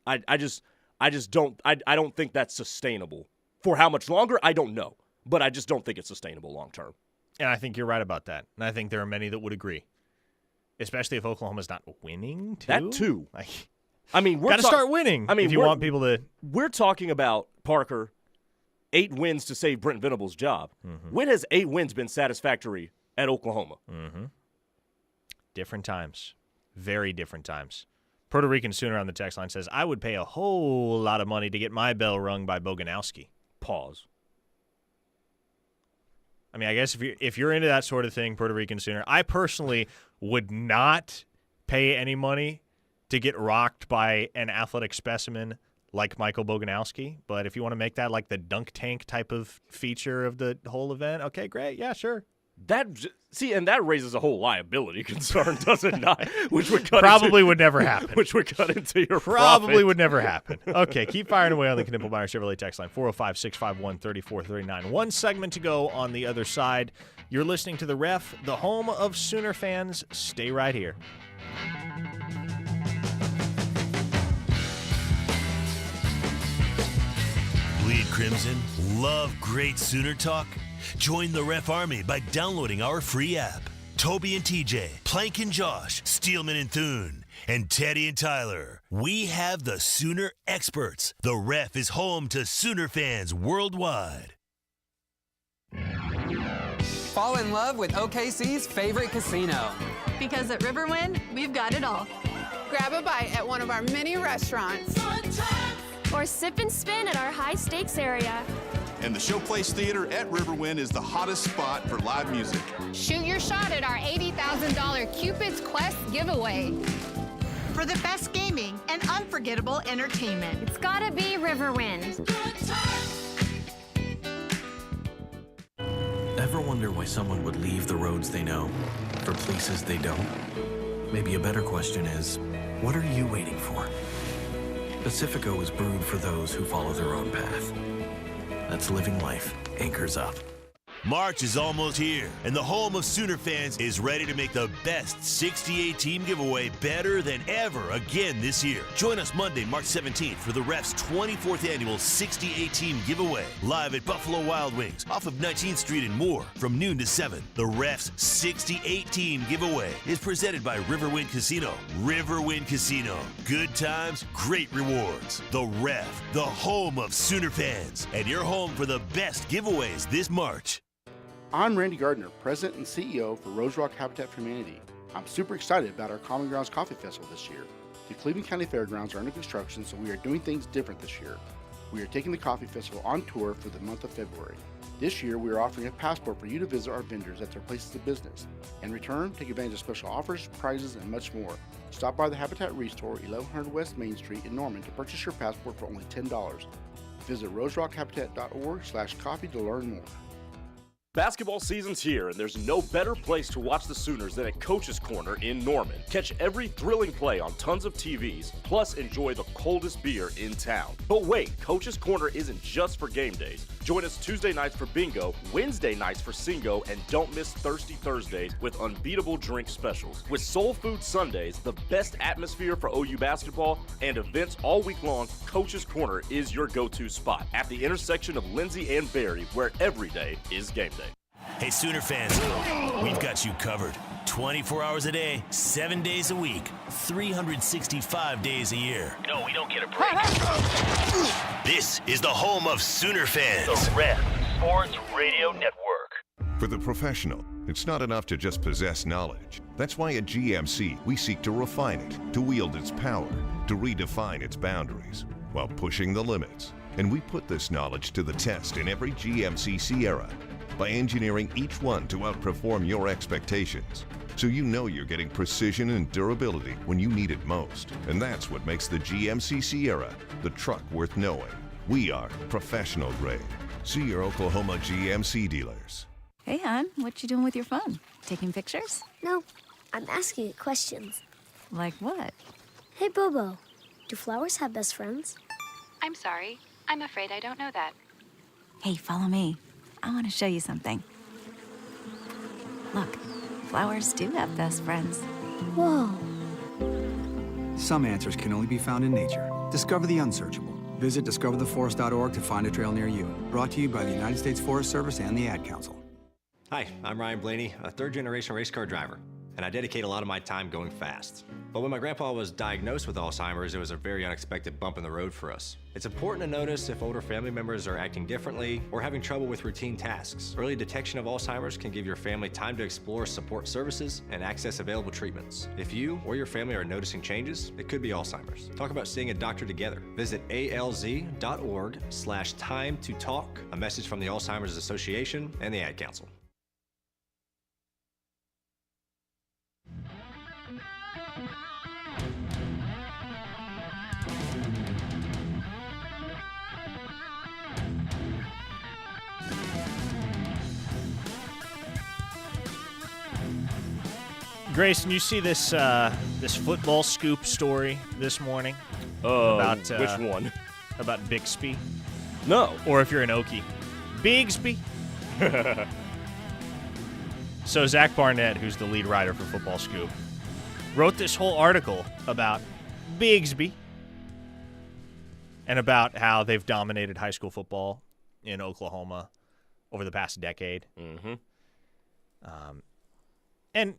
S3: I don't think that's sustainable. For how much longer, I don't know. But I just don't think it's sustainable long term.
S4: And I think you're right about that. And I think there are many that would agree. Especially if Oklahoma's not winning, too.
S3: That, too. I mean, we're
S4: got to start winning if you want people to.
S3: We're talking about, Parker, 8 wins to save Brent Venable's job. Mm-hmm. When has 8 wins been satisfactory at Oklahoma?
S4: Mm-hmm. Different times. Very different times. Puerto Rican Sooner on the text line says, I would pay a whole lot of money to get my bell rung by Boganowski.
S3: Pause.
S4: I mean, I guess if you're into that sort of thing, Puerto Rican Sooner, I personally would not pay any money to get rocked by an athletic specimen like Michael Boganowski. But if you want to make that like the dunk tank type of feature of the whole event, okay, great. Yeah, sure.
S3: And that raises a whole liability concern, does it not? Which would
S4: would never happen.
S3: Which would cut into your
S4: probably
S3: profit.
S4: Would never happen. Okay, keep firing away on the Knippelmeyer Chevrolet text line 405-651-3439. One segment to go on the other side. You're listening to The Ref, the home of Sooner fans. Stay right here.
S1: Bleed Crimson? Love great Sooner talk? Join the Ref Army by downloading our free app. Toby and TJ, Plank and Josh, Steelman and Thune, and Teddy and Tyler. We have the Sooner experts. The Ref is home to Sooner fans worldwide.
S11: Fall in love with OKC's favorite casino.
S12: Because at Riverwind, we've got it all.
S13: Grab a bite at one of our many restaurants.
S12: Or sip and spin at our high-stakes area.
S14: And the Showplace Theater at Riverwind is the hottest spot for live music.
S13: Shoot your shot at our $80,000 Cupid's Quest giveaway.
S15: For the best gaming and unforgettable entertainment,
S12: it's gotta be Riverwind.
S16: Ever wonder why someone would leave the roads they know for places they don't? Maybe a better question is, what are you waiting for? Pacifico is brewed for those who follow their own path. That's living life anchors up.
S1: March is almost here, and the home of Sooner fans is ready to make the best 68 team giveaway better than ever again this year. Join us Monday, March 17th for the Ref's 24th annual 68 team giveaway, live at Buffalo Wild Wings off of 19th Street and more from noon to 7. The Ref's 68 team giveaway is presented by Riverwind Casino. Riverwind Casino. Good times, great rewards. The Ref, the home of Sooner fans, and your home for the best giveaways this March.
S17: I'm Randy Gardner, President and CEO for Rose Rock Habitat for Humanity. I'm super excited about our Common Grounds Coffee Festival this year. The Cleveland County Fairgrounds are under construction, so we are doing things different this year. We are taking the Coffee Festival on tour for the month of February. This year, we are offering a passport for you to visit our vendors at their places of business. In return, take advantage of special offers, prizes, and much more. Stop by the Habitat Restore, 1100 West Main Street in Norman to purchase your passport for only $10. Visit roserockhabitat.org/coffee to learn more.
S3: Basketball season's here, and there's no better place to watch the Sooners than at Coach's Corner in Norman. Catch every thrilling play on tons of TVs, plus enjoy the coldest beer in town. But wait, Coach's Corner isn't just for game days. Join us Tuesday nights for bingo, Wednesday nights for Singo, and don't miss Thirsty Thursdays with unbeatable drink specials. With Soul Food Sundays, the best atmosphere for OU basketball, and events all week long, Coach's Corner is your go-to spot at the intersection of Lindsay and Berry, where every day is game day.
S1: Hey, Sooner fans, we've got you covered. 24 hours a day, 7 days a week, 365 days a year.
S7: No, we don't get a break.
S1: This is the home of Sooner fans.
S7: The Ref Sports Radio Network.
S18: For the professional, it's not enough to just possess knowledge. That's why at GMC, we seek to refine it, to wield its power, to redefine its boundaries, while pushing the limits. And we put this knowledge to the test in every GMC Sierra by engineering each one to outperform your expectations. So you know you're getting precision and durability when you need it most. And that's what makes the GMC Sierra the truck worth knowing. We are professional grade. See your Oklahoma GMC dealers.
S19: Hey, hon, what you doing with your phone? Taking pictures?
S20: No, I'm asking it questions.
S19: Like what?
S20: Hey, Bobo, do flowers have best friends?
S21: I'm sorry. I'm afraid I don't know that.
S19: Hey, follow me. I want to show you something. Look, flowers do have best friends.
S20: Whoa.
S22: Some answers can only be found in nature. Discover the unsearchable. Visit discovertheforest.org to find a trail near you. Brought to you by the United States Forest Service and the Ad Council.
S23: Hi, I'm Ryan Blaney, a third-generation race car driver, and I dedicate a lot of my time going fast. But when my grandpa was diagnosed with Alzheimer's, it was a very unexpected bump in the road for us. It's important to notice if older family members are acting differently or having trouble with routine tasks. Early detection of Alzheimer's can give your family time to explore support services and access available treatments. If you or your family are noticing changes, it could be Alzheimer's. Talk about seeing a doctor together. Visit alz.org/time-to-talk. A message from the Alzheimer's Association and the Ad Council.
S4: Grayson, you see this this football scoop story this morning? About
S3: which one?
S4: About Bixby?
S3: No.
S4: Or if you're an Okie, Bixby. So Zach Barnett, who's the lead writer for Football Scoop, wrote this whole article about Bixby and about how they've dominated high school football in Oklahoma over the past decade.
S3: Mm-hmm.
S4: And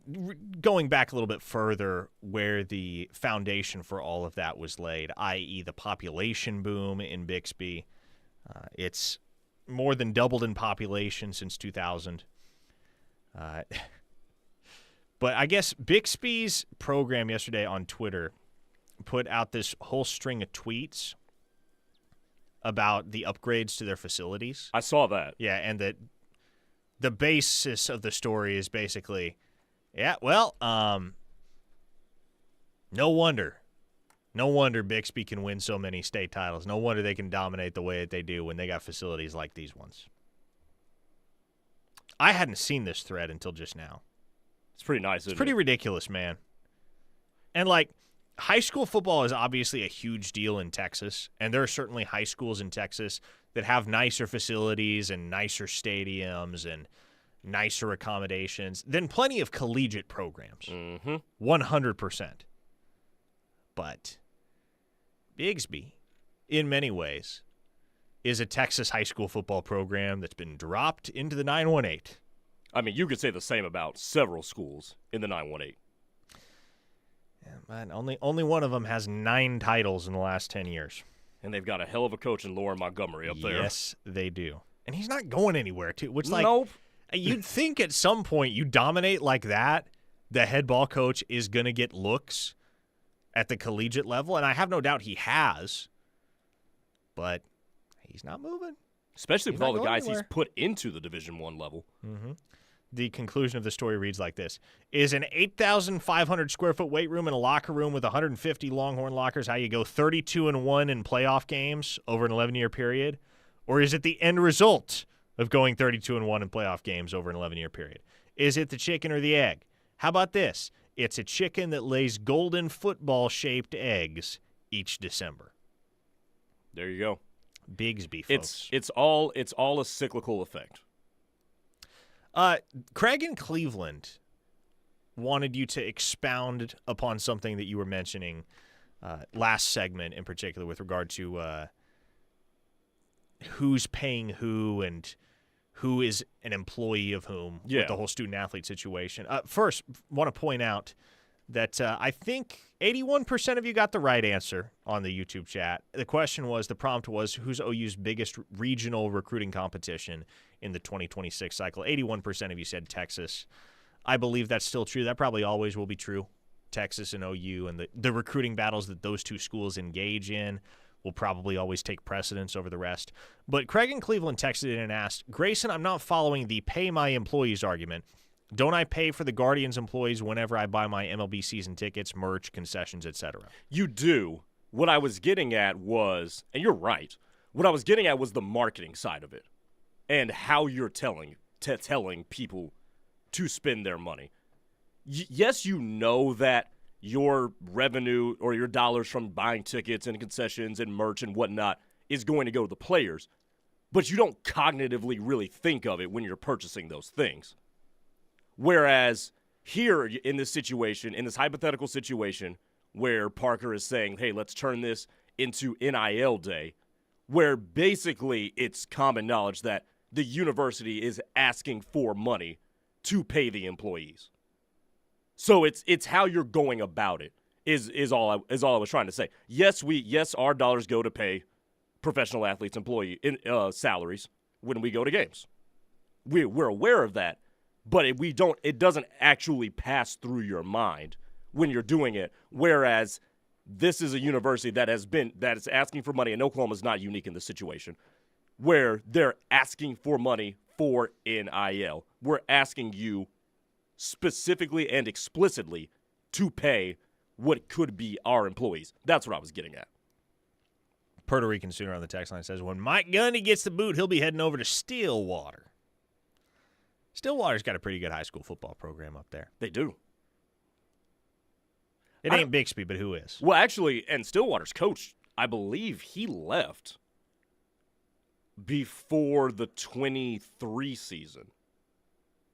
S4: going back a little bit further, where the foundation for all of that was laid, i.e. the population boom in Bixby. It's more than doubled in population since 2000. But I guess Bixby's program yesterday on Twitter put out this whole string of tweets about the upgrades to their facilities.
S3: I saw that.
S4: Yeah, and that the basis of the story is basically, yeah, well, no wonder Bixby can win so many state titles. No wonder they can dominate the way that they do when they got facilities like these ones. I hadn't seen this thread until just now.
S3: It's pretty nice, isn't it?
S4: It's pretty ridiculous, man. And, like, high school football is obviously a huge deal in Texas, and there are certainly high schools in Texas that have nicer facilities and nicer stadiums and nicer accommodations than plenty of collegiate programs.
S3: Mm-hmm.
S4: 100%. But Bixby, in many ways, is a Texas high school football program that's been dropped into the 918.
S3: I mean, you could say the same about several schools in the 918.
S4: Yeah, man, only one of them has 9 titles in the last 10 years.
S3: And they've got a hell of a coach in Lauren Montgomery up there.
S4: Yes, they do. And he's not going anywhere, too. Which, like,
S3: nope.
S4: You'd think at some point you dominate like that, the head ball coach is going to get looks at the collegiate level. And I have no doubt he has. But he's not moving.
S3: Especially with all the guys he's put into the Division I level.
S4: Mm-hmm. The conclusion of the story reads like this. Is an 8,500 square foot weight room and a locker room with 150 Longhorn lockers how you go 32-1 in playoff games over an 11-year period? Or is it the end result of going 32-1 in playoff games over an 11-year period? Is it the chicken or the egg? How about this? It's a chicken that lays golden football-shaped eggs each December.
S3: There you go.
S4: Bixby, folks.
S3: It's all a cyclical effect.
S4: Craig in Cleveland wanted you to expound upon something that you were mentioning last segment in particular with regard to who's paying who and who is an employee of whom with the whole student-athlete situation. First, want to point out that I think 81% of you got the right answer on the YouTube chat. The prompt was, who's OU's biggest regional recruiting competition in the 2026 cycle? 81% of you said Texas. I believe that's still true. That probably always will be true. Texas and OU and the recruiting battles that those two schools engage in will probably always take precedence over the rest. But Craig in Cleveland texted in and asked, Grayson, I'm not following the pay my employees argument. Don't I pay for the Guardians employees whenever I buy my MLB season tickets, merch, concessions, etc.?
S3: You do. What I was getting at was, and you're right, what I was getting at was the marketing side of it and how you're telling people to spend their money. Yes, you know that your revenue or your dollars from buying tickets and concessions and merch and whatnot is going to go to the players, but you don't cognitively really think of it when you're purchasing those things. Whereas here in this situation, in this hypothetical situation where Parker is saying, hey, let's turn this into NIL day, where basically it's common knowledge that the university is asking for money to pay the employees. So it's how you're going about it is all I was trying to say. Yes, our dollars go to pay professional athletes employee salaries when we go to games. We're aware of that. But it doesn't actually pass through your mind when you're doing it. Whereas this is a university that is asking for money, and Oklahoma is not unique in this situation, where they're asking for money for NIL. We're asking you specifically and explicitly to pay what could be our employees. That's what I was getting at.
S4: Puerto Rican Sooner on the text line says, when Mike Gundy gets the boot, he'll be heading over to Stillwater. Stillwater's got a pretty good high school football program up there.
S3: They do.
S4: It ain't Bixby, but who is?
S3: Well, actually, and Stillwater's coach, I believe he left before the 23 season.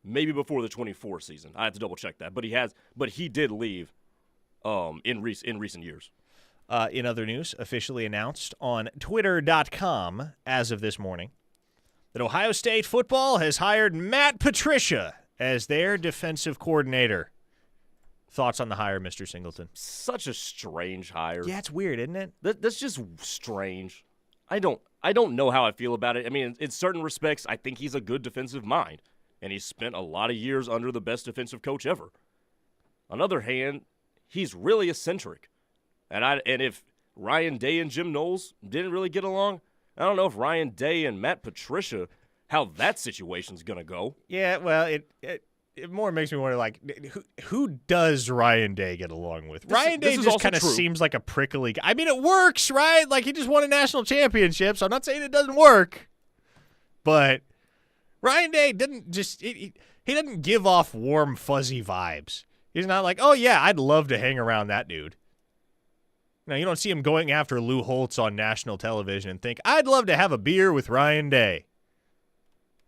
S3: Maybe before the 24 season. I have to double check that. But he did leave in recent years.
S4: In other news, officially announced on Twitter.com as of this morning, that Ohio State football has hired Matt Patricia as their defensive coordinator. Thoughts on the hire, Mr. Singleton?
S3: Such a strange hire.
S4: Yeah, it's weird, isn't it?
S3: That's just strange. I don't know how I feel about it. I mean, in certain respects, I think he's a good defensive mind, and he's spent a lot of years under the best defensive coach ever. On the other hand, he's really eccentric. And if Ryan Day and Jim Knowles didn't really get along, I don't know if Ryan Day and Matt Patricia, how that situation's going to go.
S4: Yeah, well, it more makes me wonder, like, who does Ryan Day get along with? Ryan Day just kind of seems like a prickly guy. I mean, it works, right? Like, he just won a national championship, so I'm not saying it doesn't work. But Ryan Day didn't just he doesn't give off warm, fuzzy vibes. He's not like, oh, yeah, I'd love to hang around that dude. Now, you don't see him going after Lou Holtz on national television and think, I'd love to have a beer with Ryan Day.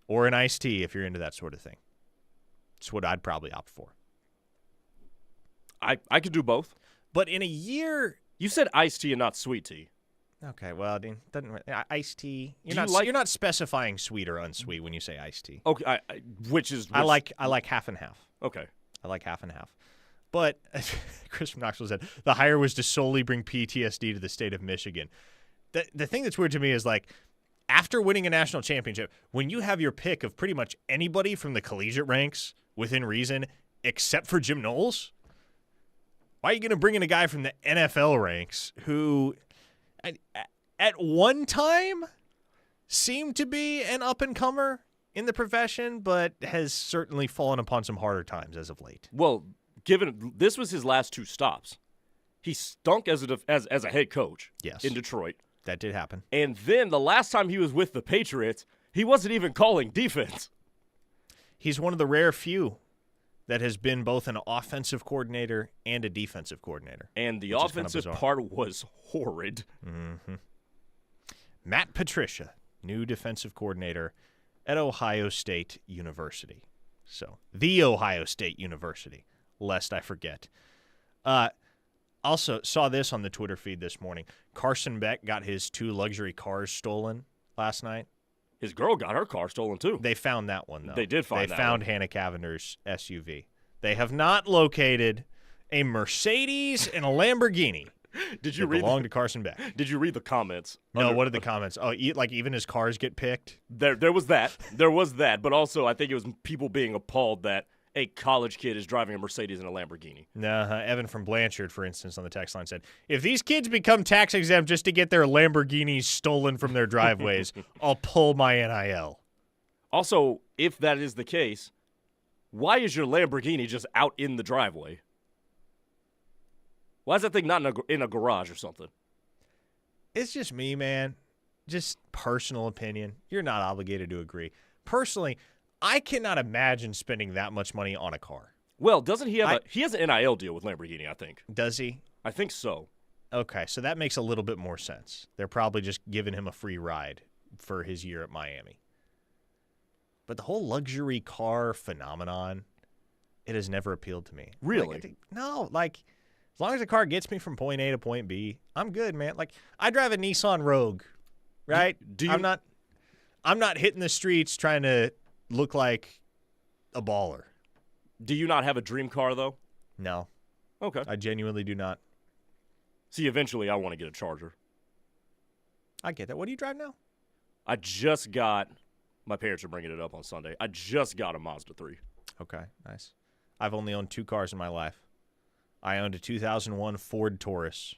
S4: Or an iced tea if you're into that sort of thing. It's what I'd probably opt for.
S3: I could do both.
S4: But in a year...
S3: You said iced tea and not sweet tea.
S4: Okay, well, iced tea... You're not specifying sweet or unsweet when you say iced tea.
S3: Okay,
S4: I like half and half.
S3: Okay.
S4: I like half and half. But Chris from Knoxville said the hire was to solely bring PTSD to the state of Michigan. The thing that's weird to me is, like, after winning a national championship, when you have your pick of pretty much anybody from the collegiate ranks within reason, except for Jim Knowles, why are you going to bring in a guy from the NFL ranks who at one time seemed to be an up-and-comer in the profession, but has certainly fallen upon some harder times as of late?
S3: Well, given this was his last two stops, he stunk as a head coach in Detroit.
S4: That did happen.
S3: And then the last time he was with the Patriots, He wasn't even calling defense.
S4: He's one of the rare few that has been both an offensive coordinator and a defensive coordinator.
S3: And the offensive part was horrid.
S4: Mm-hmm. Matt Patricia, new defensive coordinator at Ohio State University. So, the Ohio State University, lest I forget. Also, saw this on the Twitter feed this morning. Carson Beck got his 2 luxury cars stolen last night.
S3: His girl got her car stolen, too.
S4: They found that one, though.
S3: They did find that
S4: They found
S3: one.
S4: Hannah Cavender's SUV. They have not located a Mercedes and a Lamborghini.
S3: Did you
S4: belong to Carson Beck?
S3: Did you read the comments?
S4: No, what did the comments? Oh, like even his cars get picked?
S3: There was that. There was that. But also, I think it was people being appalled that a college kid is driving a Mercedes and a Lamborghini.
S4: Evan from Blanchard, for instance, on the text line said, if these kids become tax exempt just to get their Lamborghinis stolen from their driveways, I'll pull my NIL.
S3: Also, if that is the case, why is your Lamborghini just out in the driveway? Why is that thing not in a garage or something?
S4: It's just me, man. Just personal opinion. You're not obligated to agree. Personally, I cannot imagine spending that much money on a car.
S3: Well, doesn't he have he has an NIL deal with Lamborghini, I think.
S4: Does he?
S3: I think so.
S4: Okay, so that makes a little bit more sense. They're probably just giving him a free ride for his year at Miami. But the whole luxury car phenomenon, it has never appealed to me.
S3: Really?
S4: As long as the car gets me from point A to point B, I'm good, man. Like, I drive a Nissan Rogue, right? I'm not hitting the streets trying to look like a baller.
S3: Do you not have a dream car, though?
S4: No.
S3: Okay.
S4: I genuinely do not.
S3: See, eventually I want to get a Charger.
S4: I get that. What do you drive now?
S3: I just got – my parents are bringing it up on Sunday. I just got a Mazda 3.
S4: Okay, nice. I've only owned 2 cars in my life. I owned a 2001 Ford Taurus.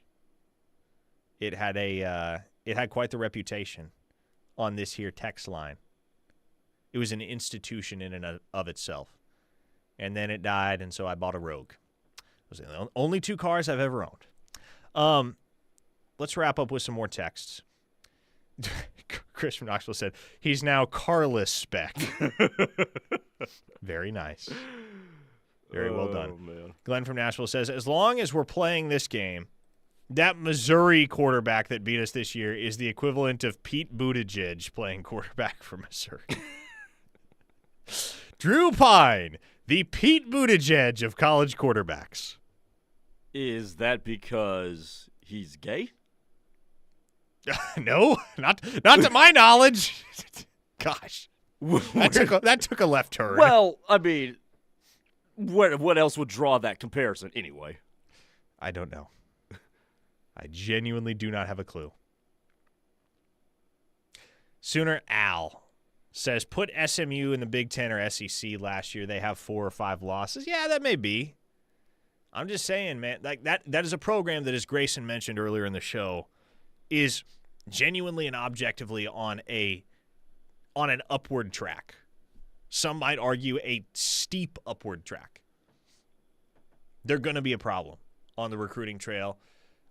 S4: It had quite the reputation on this here text line. It was an institution in and of itself. And then it died, and so I bought a Rogue. Those are the only 2 cars I've ever owned. Let's wrap up with some more texts. Chris from Knoxville said, he's now carless spec. Very nice. Very well done.
S3: Man.
S4: Glenn from Nashville says, as long as we're playing this game, that Missouri quarterback that beat us this year is the equivalent of Pete Buttigieg playing quarterback for Missouri. Drew Pine, the Pete Buttigieg of college quarterbacks.
S3: Is that because he's gay?
S4: No, not to my knowledge. Gosh, that took a left turn.
S3: Well, I mean, what else would draw that comparison anyway?
S4: I don't know. I genuinely do not have a clue. Sooner Al says, put SMU in the Big Ten or SEC last year. They have 4 or 5 losses. Yeah, that may be. I'm just saying, man, like that is a program that, as Grayson mentioned earlier in the show, is genuinely and objectively on an upward track. Some might argue a steep upward track. They're going to be a problem on the recruiting trail.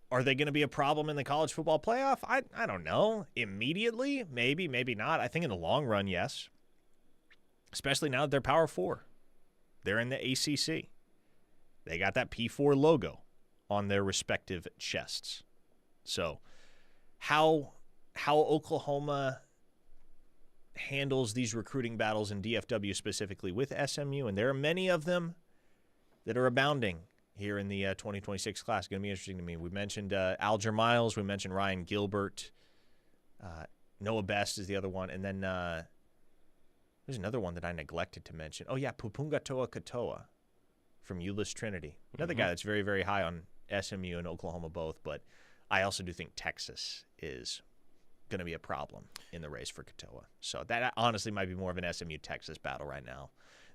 S4: Are they going to be a problem in the college football playoff? I don't know. Immediately? Maybe, maybe not. I think in the long run, yes. Especially now that they're Power 4. They're in the ACC. They got that P4 logo on their respective chests. So how Oklahoma handles these recruiting battles in DFW specifically with SMU, and there are many of them that are abounding here in the 2026 class. It's going to be interesting to me. We mentioned Alger Miles. We mentioned Ryan Gilbert. Noah Best is the other one. And then there's another one that I neglected to mention. Oh, yeah, Pupunga Toa Katoa from Euless Trinity. Another guy that's very, very high on SMU and Oklahoma both. But I also do think Texas is going to be a problem in the race for Katoa. So that honestly might be more of an SMU-Texas battle right now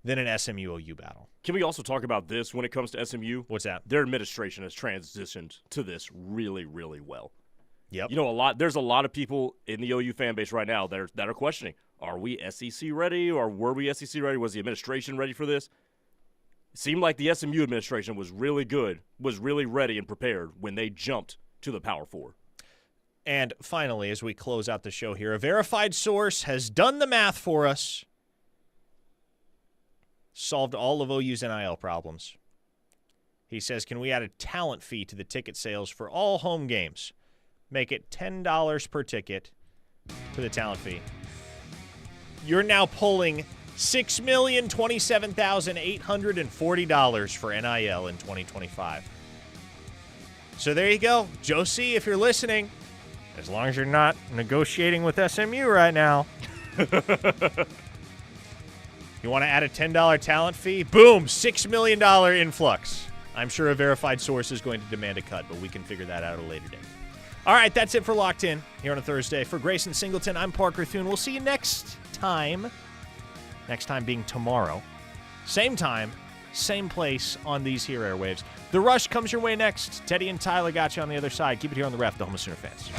S4: than an SMU-OU battle.
S3: Can we also talk about this when it comes to SMU?
S4: What's that?
S3: Their administration has transitioned to this really, really well.
S4: Yep.
S3: You know, there's a lot of people in the OU fan base right now that are questioning, are we SEC ready or were we SEC ready? Was the administration ready for this? It seemed like the SMU administration was really good, was really ready and prepared when they jumped to the Power 4.
S4: And finally, as we close out the show here, a verified source has done the math for us. Solved all of OU's NIL problems. He says, can we add a talent fee to the ticket sales for all home games? Make it $10 per ticket for the talent fee. You're now pulling $6,027,840 for NIL in 2025. So there you go. Josie, if you're listening, as long as you're not negotiating with SMU right now, you want to add a $10 talent fee? Boom, $6 million influx. I'm sure a verified source is going to demand a cut, but we can figure that out at a later date. All right, that's it for Locked In here on a Thursday. For Grayson, Singleton, I'm Parker Thune. We'll see you next time. Next time being tomorrow. Same time, same place on these here airwaves. The Rush comes your way next. Teddy and Tyler got you on the other side. Keep it here on the Ref, the home of Sooner fans.